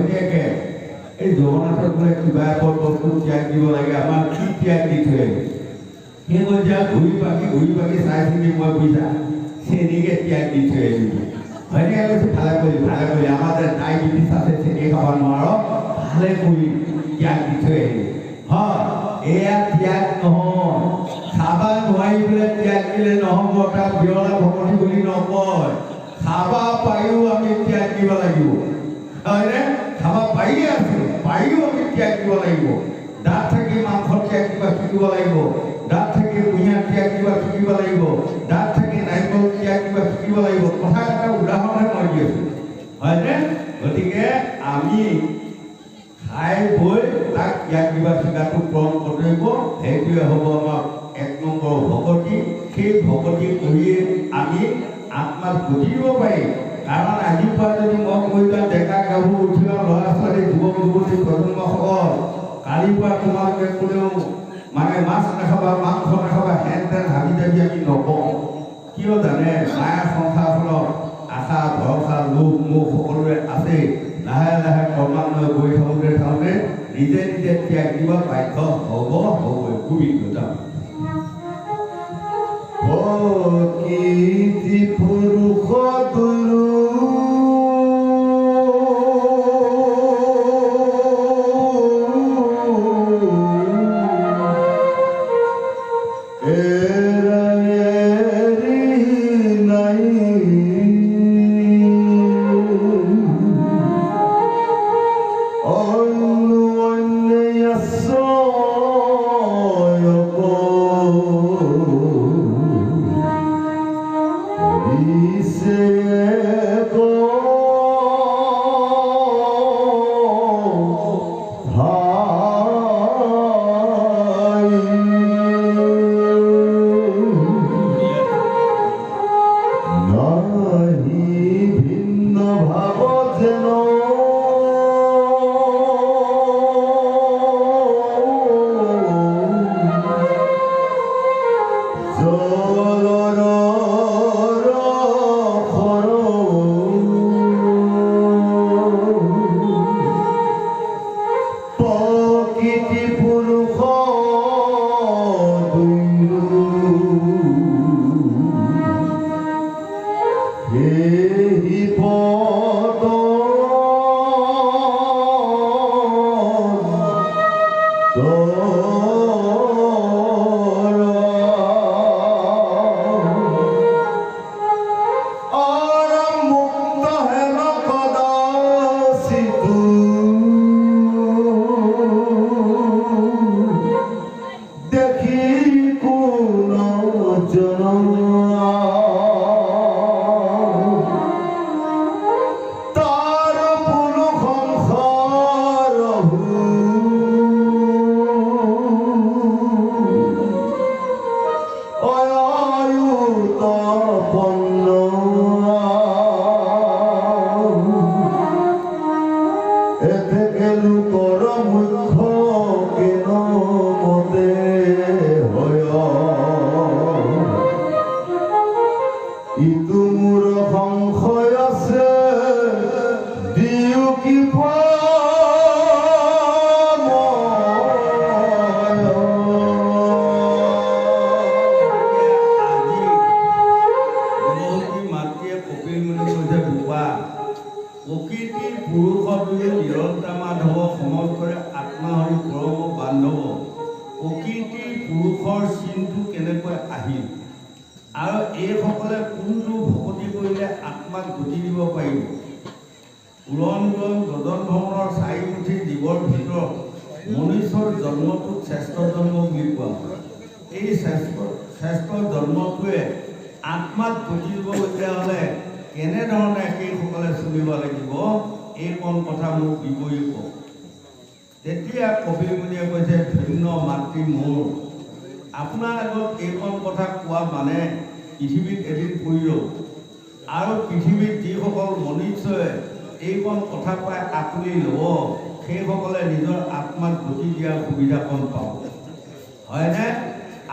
ঘৈণীয়েকে এই জগন্নাথক বোলে কিবা এপদ বস্তু ত্যাগ দিব লাগে, আমাক কি ত্যাগ দি থৈ আহিব? সেই কৈছে ঘূৰি পাকি চাই চিনি মই বুজিছা চেনিকে ত্যাগ দি থৈ আহিব। ঘৈণীয়ে কৈছে ভালে কৰি আমাৰ যে ডায়েবেটিছ আছে চেনি খাব নোৱাৰ, ভালে কৰি ত্যাগ দি থৈ আহিব। হয়, এয়া ত্যাগ নহয়, খাব নোৱাৰি বোলে ত্যাগ দিলে নহ'ব, তাক বিৰলা ভকতি বুলি নকয়। খাব পাৰিও আমি ত্যাগ দিব লাগিব, হয়নে? খাব পাৰিয়ে আছো, পাৰিও আমি ত্যাগ দিব লাগিব। দাঁত থাকি মাংস ত্যাগ দিব শিকিব লাগিব, দাঁত থাকি কুঁহিয়াৰ ত্যাগ দিব শিকিব লাগিব, দাঁত থাকি নাৰিকল ত্যাগ দিব শিকিব লাগিব। কথা এটা উদাহৰণহে মই দি আছো, হয়নে? গতিকে আমি খাই বৈ তাক ত্যাগ দিব শিকাটো পৰম কৰ্তব্য। সেইটোৱে হ'ব আমাৰ 1 নম্বৰ ভকতি। সেই ভকতি কৰিয়ে আমি আত্মাক গতি দিব পাৰিম। কাৰণ আজিৰ পৰা যদি মই কৈ যাওঁ ডেকা গাভৰু উঠি অহা ল'ৰা ছোৱালী যুৱক যুৱতী প্ৰজন্মসকল, কালিৰ পৰা তোমালোকে কোনেও মানে মাছ নাখাবা মাংস নাখাবা হেন তেন হাবি যাবি আমি নকওঁ। কিয় জানে? মায়া সংসাৰখনত আশা ভৰসা লোভ মোহ সকলোৰে আছে। লাহে লাহে ক্ৰমান্বয়ে গৈ থাকোঁতে নিজে নিজে ত্যাগ দিব বাধ্য হ'বই। অভিজ্ঞতা প্ৰকৃতি পুৰুষ দুয়ো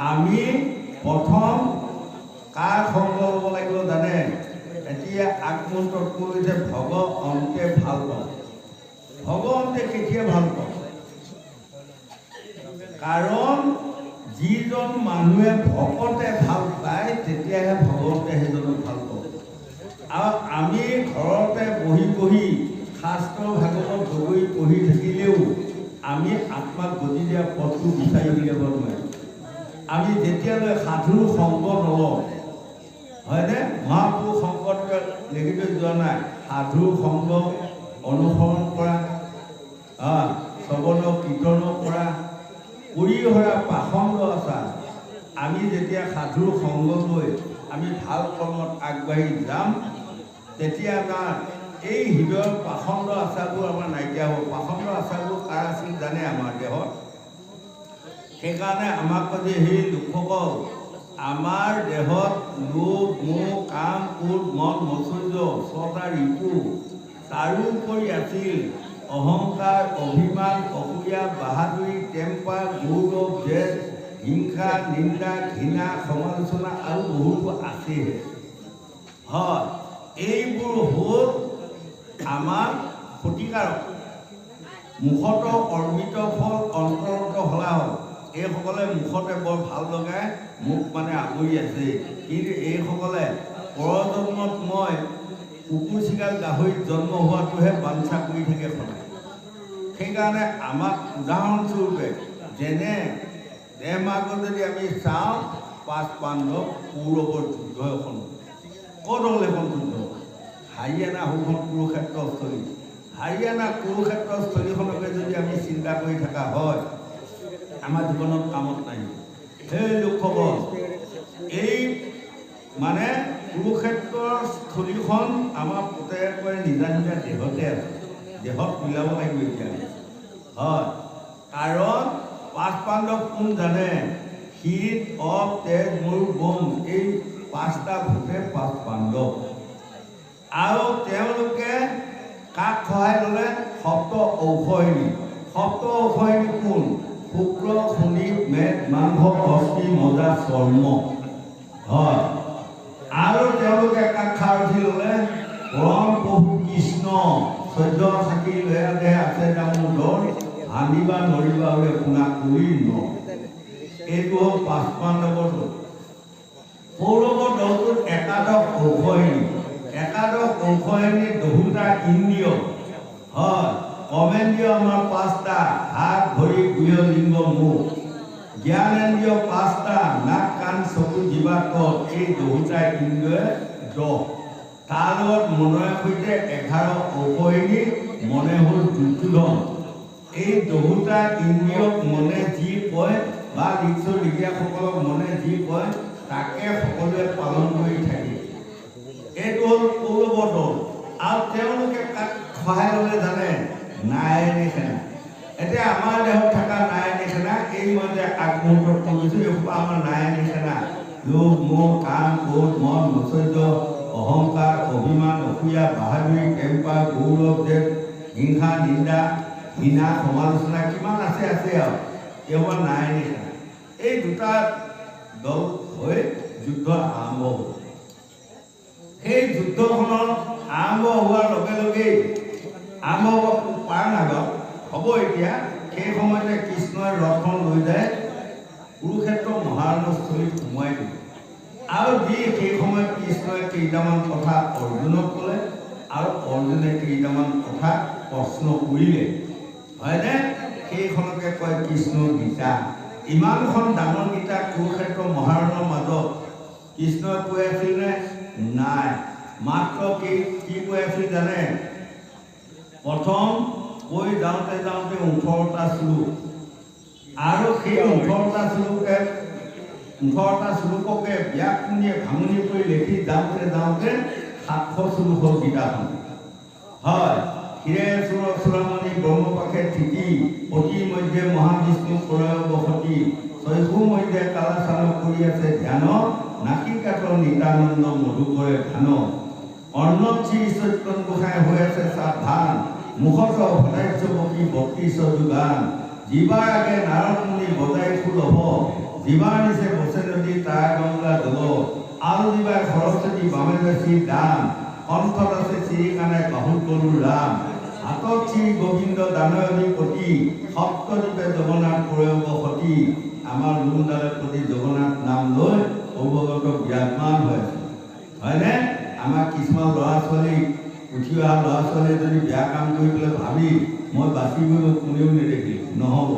আমি প্ৰথম কাৰ সংগ ল'ব লাগিব জানে? এতিয়া আগমন্ত্ৰত কৈছে ভগ অন্তে ভাল পাওঁ, ভকতে কেতিয়া ভাল পাব কাৰণ যিজন মানুহে ভকতে ভাল পায় তেতিয়াহে ভগৱন্তে সেইজনক ভাল পাব আৰু আমি ঘৰতে বহি বহি শাস্ত্ৰ ভাগৱত বগৰী পঢ়ি থাকিলেও আমি আত্মাক গতি দিয়া পথটো বিচাৰি উলিয়াব নোৱাৰিম আমি যেতিয়ালৈ সাধুৰ সংগ নলওঁ হয়নে মহাপুৰুষ সংগত লিখি থৈ যোৱা নাই সাধুৰ সংগ অনুসৰণ কৰা শ্ৰৱণ কীৰ্তন কৰা পৰিহৰা পাখণ্ড আচাৰ আমি যেতিয়া সাধুৰ সংগ লৈ আমি ভাল কৰ্মত আগবাঢ়ি যাম তেতিয়া আমাৰ এই হৃদয়ৰ পাখণ্ড আচাৰবোৰ আমাৰ নাইকিয়া হ'ব পাখণ্ড আচাৰবোৰ কাৰ আছিল জানে আমাৰ দেহত সেইকাৰণে আমাক যদি সেই লোকসকল আমাৰ দেহত লোভ মোহ কাম ক্ৰোধ মদ মৎসৰ্য ছটা ৰিপু তাৰোপৰি আছিল অহংকাৰ অভিমান অসূয়া বাহাদুৰি টেম্পাৰ গৌৰৱ জেদ হিংসা নিন্দা ঘৃণা সমালোচনা আৰু বহুতো আছে হয় এইবোৰ হ'ল আমাৰ ক্ষতিকাৰক মুখত অৰ্পিত ফল অন্তৰত হলা হ'ল এইসকলে মুখতে বৰ ভাল লগাই মুখ মানে আগুৰি আছে কিন্তু এইসকলে পৰজন্মত মই কুকুৰ চিগাল গাহৰিত জন্ম হোৱাটোহে বাঞ্ছা কৰি থাকে সদায় সেইকাৰণে আমাক উদাহৰণস্বৰূপে যেনে দেহমাৰ্গত যদি আমি চাওঁ পাঁচ পাণ্ডৱ কৌৰৱৰ যুদ্ধ এখন ক'ত হ'ল এখন যুদ্ধ হাৰিয়ানা সুখন কুৰুক্ষেত্ৰস্থলী হাৰিয়ানা কুৰুক্ষেত্ৰস্থলীখনকে যদি আমি চিন্তা কৰি থকা হয় আমাৰ জীৱনত কামত নাই সেই লোকসকল এই মানে কুৰুক্ষেত্ৰৰ স্থলীখন আমাৰ প্ৰত্যেকৰে নিজা নিজা দেহতে আছে দেহত মিলাব লাগিব এতিয়া হয় কাৰণ পাঁচ পাণ্ডৱ কোন জানে শীত অপ তেজ মৰু বম এই পাঁচটা ভূতে পাঁচ পাণ্ডৱ আৰু তেওঁলোকে কাক সহায় ল'লে সপ্ত ঔষধি কোন শুক্ৰ শনি মেদ মাংস অস্থি মজা চৰ্ম হয় আৰু তেওঁলোকে কাক সাৰথি ল'লে পৰম প্ৰভু কৃষ্ণ চৈধ্য চাকি লেয়া দেহ আছে দামোদৰ হানিবা নৰিবা বোলে শুনা কৰি ন এইটো হ'ল পাঁচ পাণ্ডৱৰ দল কৌৰৱৰ দলটোত একাদশ ঔষধি দহোটা ইন্দ্ৰিয় হয় কমেন্দ্ৰিয় আমাৰ পাঁচটা হাত ভৰি গুহ লিংগ মুখ জ্ঞানেন্দ্ৰিয় পাঁচটা নাক কাণ চকু জিভা কল এই দহোটা ইন্দ্ৰিয় 10 তাৰ লগত মনৰ সৈতে 11 ঔষধি মনে হ'ল দুৰ্যোধন এই দহোটা ইন্দ্ৰিয়ক মনে যি কয় বা লিখিয়াসকলক মনে যি কয় তাকে সকলোৱে পালন কৰি থাকে এইটো হ'ল কৌৰৱৰ দল আৰু তেওঁলোকে কাক সহায় ল'লে জানে নাৰায়ণী সেনা এতিয়া আমাৰ দেহত থকা নাৰায়ণী সেনা এই মই যে আগমুহূৰ্তত কৈছোঁ এইসোপা আমাৰ নাৰায়ণী সেনা লোভ মোহ কাম ক্ৰোধ মদ মৎসৰ্য অহংকাৰ অভিমান অসূয়া বাহাদুৰি টেম্পাৰ গৌৰৱ জেদ হিংসা নিন্দা ঘৃণা সমালোচনা কিমান আছে আৰু এইসোপা নাৰায়ণী সেনা এই দুটা দল হৈ যুদ্ধ আৰম্ভ হ'ল সেই যুদ্ধখনত আৰম্ভ হোৱাৰ লগে লগেই আৰম্ভ পাৰ নাগত হ'ব এতিয়া সেই সময়তে কৃষ্ণই ৰথখন লৈ যায় কুৰুক্ষেত্ৰ মহাৰণস্থলীত সোমোৱাই দিব আৰু যি সেই সময়ত কৃষ্ণই কেইটামান কথা অৰ্জুনক ক'লে আৰু অৰ্জুনে কেইটামান কথা প্ৰশ্ন কৰিলে হয়নে সেইখনকে কয় কৃষ্ণ গীতা ইমানখন ডাঙৰ গীতা কুৰুক্ষেত্ৰ মহাৰণৰ মাজত কৃষ্ণই কৈ আছিল নে নাই মাত্ৰ কি কৈ আছিল জানে প্ৰথম কৈ যাওঁতে 18টা শ্লোক আৰু সেই 18টা শ্লোককে ব্যাকৰণীয়ে ভাঙনি কৰি লিখি যাওঁতে 700 শ্লোক হ'ল গীতাখন হয় হিৰে চূড়ামণি ব্ৰহ্মপাশে থিতি অতি মধ্যে মহাবিষ্ণু প্ৰলয় বসতি চৈখু মধ্যে কালাচান কৰি আছে ধ্যান নাকিকাত নিতানন্দ মধুকৰে ধ্যান অৰ্ণৱ শ্ৰী চৈতন্য গোসাঁই হৈ আছে সাৱধান মুখত ভদাইছ বকি 32 যোগান জীৱাৰ আগে নাৰদ মুনি বজাই সুলভ জীৱাৰ নিচে বসে নদী তাৰ গংগা জল আৰু জীৱাৰ সৰস্বতী বামে বেছি দাম কণ্ঠত আছে শ্ৰীকাণে বাহুত গৰুৰ ৰাম হাতত শ্ৰী গোবিন্দ দানৱীপতি সপ্তদ্বীপে জগন্নাথ প্ৰয়ব সতী আমাৰ লুণ্ডালৰ প্ৰতি জগন্নাথ নাম লৈ অৱগত বিৰাজমান হৈ আছে হয়নে আমাৰ কিছুমান ল'ৰা ছোৱালী উঠি অহা ল'ৰা ছোৱালীয়ে যদি বেয়া কাম কৰি পেলাই ভাবি মই বাচি গ'লো কোনেও নেদেখিলোঁ নহ'ব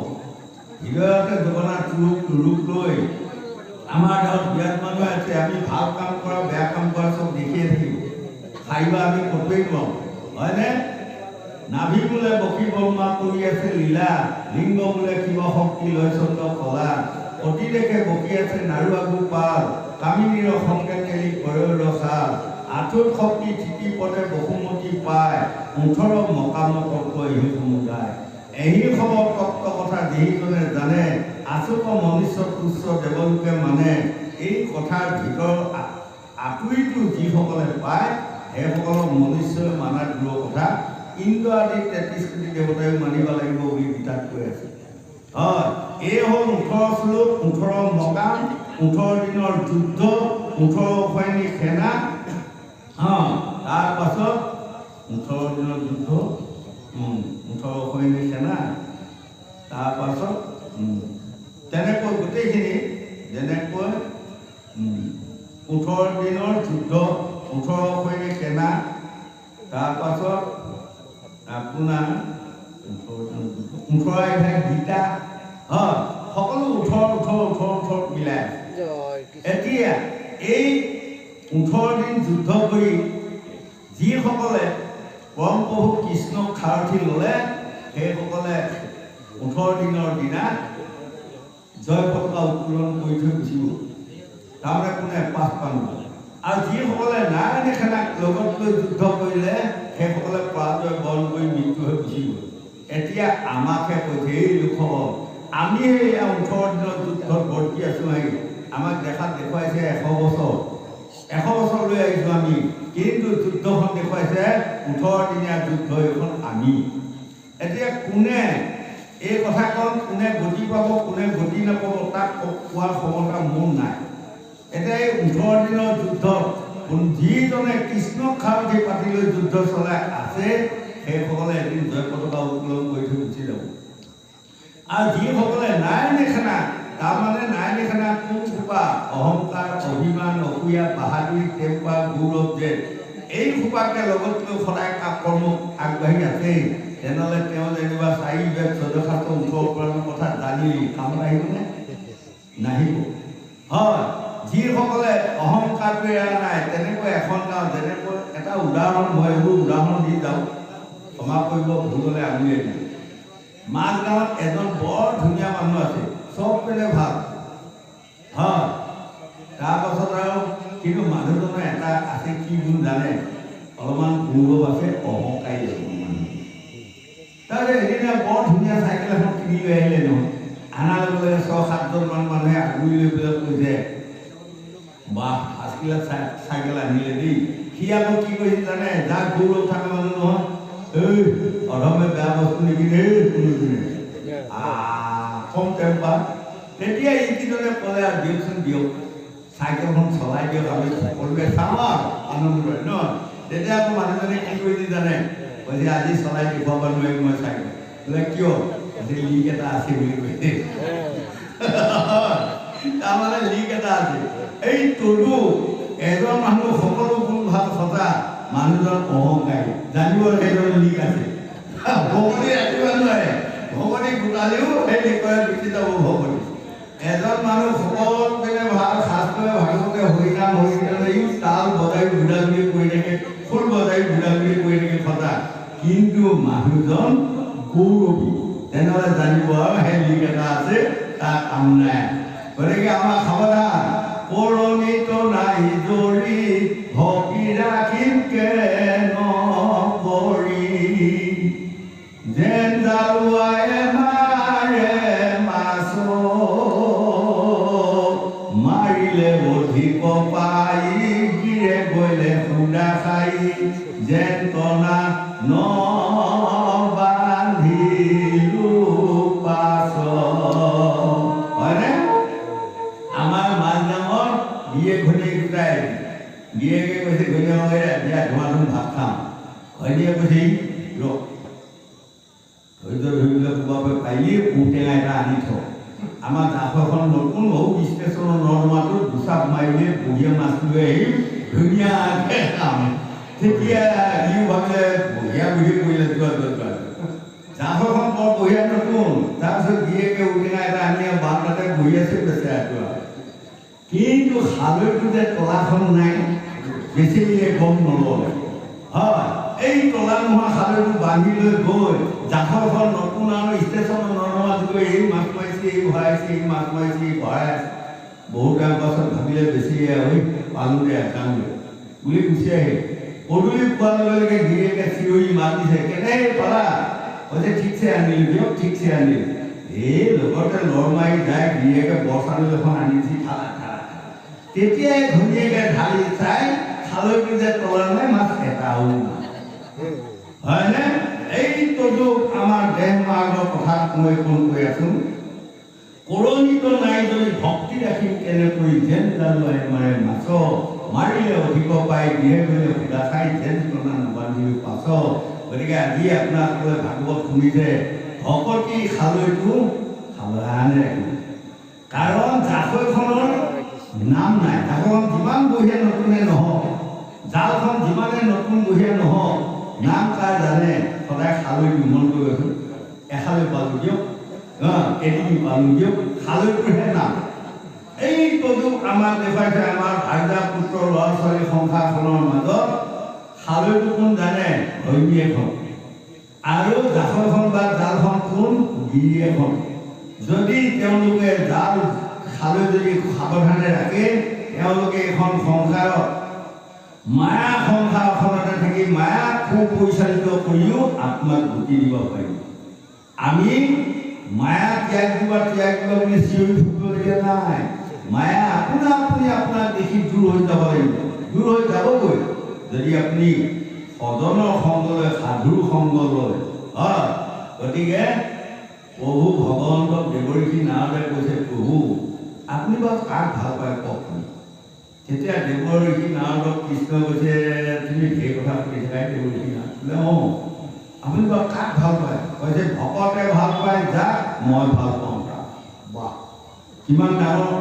হৃদয়তে জগন্নাথ ৰূপ লৈ আমাৰ গাঁৱত বিৰাজমান হৈ আছে আমি ভাল কাম কৰা বেয়া কাম কৰা চব দেখিয়ে থাকিব খাইবা আমি ক'তোৱেই নোৱাৰোঁ হয়নে নাভি বোলে বকী ব্ৰহ্মা কৰি আছে লীলা লিংগ বোলে শিৱ শক্তি লয় চন্দ্ৰ কলা অতি দেখে বকি আছে নাৰু আগু পাল কামিনীৰ সংকে খেলি কৰে ৰসাল আঁঠুত শক্তি ঠিকি পদে বসুমতী পায় 18 মকাম তত্ত্ব এই সমুদায় এই খবৰ তত্ত্ব কথা যিজনে জানে আচুক মনুষ্য তুচ্ছ দেৱলোকে মানে এই কথাৰ ভিতৰত আঁতৰিটো যিসকলে পায় সেইসকলক মনুষ্যই মানা দূৰৰ কথা ইন্দ্ৰ আদি 33 কোটি দেৱতাই মানিব লাগিব বুলি গীতাত কৈ আছে হয় এই হ'ল 18 শ্লোক 18 মকাম 18 দিনৰ যুদ্ধ 18 সৈনিক সেনা তাৰ পাছত 18 দিনৰ যুদ্ধ 18 সৈনিক সেনা তাৰ পাছত তেনেকৈ গোটেইখিনি যেনেকৈ 18 দিনৰ যুদ্ধ 18 সৈনিক সেনা তাৰ পাছত আপোনাৰ 18 গীতা হয় সকলো 18 মিলাই এতিয়া এই 18 দিন যুদ্ধ কৰি যিসকলে পৰম প্ৰভু কৃষ্ণক সাৰথি ল'লে সেইসকলে 18 দিনৰ দিনা জয় পতাকা উত্তোলন কৰি থৈ গুচি গ'ল তাৰমানে কোনে পাছ পান আৰু যিসকলে নাৰায়ণী সেনাক লগত লৈ যুদ্ধ কৰিলে সেইসকলে পৰাজয় বৰণ কৰি মৃত্যু হৈ গুচি গ'ল এতিয়া আমাকে কৈছে এই লোকসকল আমি এই 18 দিনৰ যুদ্ধত ভৰ্তি আছোঁ আহি আমাক দেখাত দেখুৱাইছে 100 বছৰ লৈ আহিছোঁ আমি কিন্তু যুদ্ধখন দেখুৱাইছে 18 দিনীয়া যুদ্ধ এইখন আমি এতিয়া কোনে এই কথাখন কোনে গতি পাব কোনে গতি নাপাব তাক কোৱাৰ ক্ষমতা মোৰ নাই এতিয়া এই 18 দিনৰ যুদ্ধত যিজনে কৃষ্ণক সাৰথি পাতি লৈ যুদ্ধ চলাই আছে সেইসকলে এদিন জয় পতাকা উত্তোলন কৰি থৈ গুচি যাব আৰু যিসকলে নাৰায়ণী সেনা তাৰমানে নাৰায়ণী সেনা কোন সোপা অহংকাৰ অভিমান অসূয়া বাহাদুৰি টেম্পা গৌৰৱ যে এই সোপাকে লগত লৈ সদায় কৰ্ম আগবাঢ়ি আছে তেনেহ'লে তেওঁ যেনিবা 4 বেদ 14 শাস্ত্ৰ 18 পুৰাণৰ কথা জানিলি কামত আহিবনে নাহিব হয় যিসকলে অহংকাৰটো এৰা নাই তেনেকৈ এখন গাঁও যেনেকৈ এটা উদাহৰণ মই এইবোৰ উদাহৰণ দি যাওঁ ক্ষমা কৰিব ভুল হ'লে আঙুলিয়াই দিম মাজগাঁৱত এজন বৰ ধুনীয়া মানুহ আছে চব পেলে ভাল হয় তাৰপাছত আৰু কিন্তু মানুহজনৰ এটা আছে কি গুণ জানে অলপমান গৌৰৱ আছে অহংকাৰী মানুহ তাৰপিছত এদিনা বৰ ধুনীয়া চাইকেল এখন কিনি লৈ আহিলে নহয় আনাৰ লগে 6-7জনমান মানুহে আগুৰি লৈ পেলাই কৈছে বাহ আজকাল চাইকেল আনিলে দেই সি আকৌ কি কৰিছে জানে যাক গৌৰৱ থকা মানুহ নহয় এই অধমে বেয়া বস্তু নিকিনে কোনোদিনে কম টেম্পাৰ তেতিয়া এইকেইজনে ক'লে আৰু দিয়কচোন দিয়ক চাইকেলখন চলাই দিয়ক আমি সকলোৱে চাম আৰু আনন্দ কৰে ন তেতিয়া আকৌ মানুহজনে কি কৰিছে জানে কৈছে আজি চলাই দেখুৱাব নোৱাৰিম মই চাইকেল বোলে কিয় লিক এটা আছে বুলি কৈছে তাৰমানে লিক এটা আছে এই তলু এজন মানুহ সকলো গুণ ভাল সঁচা মানুহজন অহংকাৰী জানিব সেইজন লিক আছে ভগৱতী ৰাখিব নোৱাৰে ভগৱতী গোটালেও সেই বিষয়ে গুচি যাব ভগৱতী এজন মানুহ সকলো পিনে ভাল শাস্ত্ৰই ভাগৱতে হৰিনাম হৰিকীৰ্তন এই তাল বজাই ঘূৰা-ঘূৰি কৰি থাকে খোল বজাই ঘূৰা-ঘূৰি কৰি থাকে সঁচা কিন্তু মানুহজন গৌৰৱী তেনেহ'লে জানিব আৰু সেই লিক এটা আছে তাৰ কাম নাই গতিকে আমাৰ সাৱধান পৰণিত নাই জৰি ভক্তি ৰাখিম নকৰি যেন জালুৱাই মাৰে মাছ মাৰিলে অধিক পাই গিৰে গ'লে সুদা খাই যেন টনা বান্ধিলো পাছ হয়নে আমাৰ মাজগাঁৱৰ বিয়ে ঘনীয়েক দুটাই গিয়েকে কৈছে ঘনীয়েকে দিয়া ধোঁৱা ভাত খাম ঘনীয়ে কৈছে ৰ ধৈৰ্য ধৰিবলৈ কোবাবে পাৰিলে ঔটেঙা এটা আনি থওঁ আমাৰ জাখৰখন নতুন বহু ষ্টেচনৰ নৰ্দমাটোত দুচাপ মাৰিলে বঢ়িয়া মাছ লৈ আহিম ধুনীয়াকৈ খাম তেতিয়া ইও ভাবিলে বঢ়িয়া বুঢ়ী কৰিলে যোৱা দৰকাৰ জাখৰখন বৰ বঢ়িয়া নতুন তাৰপিছত গিৰিয়েকে ঔটেঙা এটা আনি বাৰটাতে বহি আছে বেচেৰাটো কিন্তু খালৈটো যে তলাখন নাই বেছি গম নল'লে হয় এই তলা নোহোৱা খালৈটো বান্ধি লৈ গৈ জাখৰখন নতুন আৰু ষ্টেচনৰ নৰ্দমাত গৈ এই মাছ মাৰিছে এই ভৰাইছে এই মাছ মাৰিছে এই ভৰাই আছে বহুত টাইম পাছত ভাবিলে বেছি ঐ পালোঁ দে যামগৈ বুলি গুচি আহিল পদূলি পোৱাৰ লগে লগে গিৰিয়েকে চিঞৰি মাতিছে কেনে পালা কৈছে ঠিকছে আনিলোঁ দিয়ক ঠিকছে আনিলোঁ এই লগতে লৰ মাৰি যায় গিৰিয়েকে বৰচাউল এখন আনিছে খালা খালা তেতিয়াই ঘৈণীয়েকে ঢালি চাই খালৈটো যে তলা নাই মাছ এটাও হয়নে এইটোতো আমাৰ দেহ মাৰ্গৰ কথা মই ফোন কৰি আছোঁ কৰণীটো নাই যদি ভক্তি ৰাখিম কেনেকৈ যেন জানুৱাই মাৰে মাছ মাৰিলে অধিক পাই দিয়ে গ'লে সুদা খাই যেন টনা নাবান্ধিও পাছ গতিকে আজি আপোনালোকে ভাগৱত শুনিছে ভকতি খালৈটো সাৱধানে ৰাখিব কাৰণ জাকৈখনৰ নাম নাই জাকৈখন যিমান বঢ়িয়া নতুনে নহওক জালখন যিমানে নতুন বঢ়িয়া নহওক নাম কাৰ জানে সদায় খালৈটো মন কৰিবচোন এখালৈ পালোঁ দিয়ক এদিন পালোঁ দিয়ক খালৈটোহে নাম এই তদুক আমাক দেখুৱাইছে আমাৰ ভাইদা পুত্ৰ ল'ৰা ছোৱালী সংসাৰখনৰ মাজত খালৈটো কোন জানে ঘৈণীয়েকখন আৰু জাখৰখন বা জালখন কোন গিৰিয়েকখন যদি তেওঁলোকে জাল খালৈ যদি সাৱধানে ৰাখে তেওঁলোকে এখন সংসাৰত মায়া সংসাৰখনতে থাকি মায়া সুপৰিচালিত কৰিও আত্মাক গতি দিব পাৰিব আমি মায়া ত্যাগ দিব বুলি চিঞৰি ফুৰিবলগীয়া নাই মায়া আপোনা আপুনি আপোনাক দেখি দূৰ হৈ যাব লাগিব দূৰ হৈ যাবগৈ যদি আপুনি সদনৰ সংগ লয় সাধুৰ সংগ লয় হয় গতিকে প্ৰভু ভগৱন্তক দেৱঋষি নাৰদে কৈছে প্ৰভু আপুনি বাৰু কাক ভাল পায় কওকচোন তেতিয়া দেৱঋষি নাৰদক কৃষ্ণ কৈছে তুমি সেই কথা সুধি থাকাই দেৱঋষি নাৰদ বোলে অঁ আপুনি বাৰু কাক ভাল পায় কৈছে ভকতে ভাল পায় যাক মই ভাল পাওঁ তাক বাহ কিমান ডাঙৰ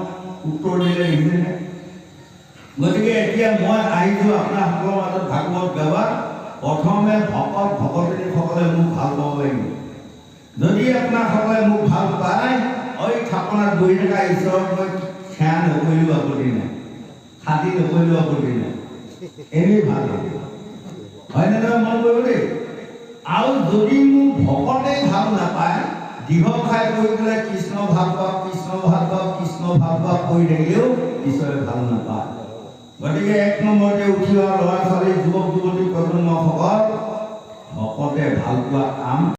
উত্তৰ দিলে দেখিছেনে গতিকে এতিয়া মই আহিছোঁ আপোনাসকলৰ মাজত ভাগৱত গাবা প্ৰথমে ভকত ভকতনীসকলে মোক ভাল পাব লাগিব যদি আপোনাসকলে মোক ভাল পায় ঐ থাপনাত বহি থকা ঈশ্বৰক মই সেৱা নকৰিলেও আপত্তি নাই খাতি নকৰিলেও আপত্তি নাই এনেই ভাল লাগিব হয়নে নহয় মন কৰিব দেই আৰু যদি মোক ভকতেই ভাল নাপায় দীঘল খাই কৰি পেলাই কৃষ্ণ ভাল পাওক কৃষ্ণ ভাল পাওক কৃষ্ণ ভাল পাওক কৰি থাকিলেও ঈশ্বৰে ভাল নাপায় গতিকে এক নম্বৰতে উঠি অহা ল'ৰা ছোৱালী যুৱক যুৱতী প্ৰজন্মসকল ভকতে ভাল পোৱা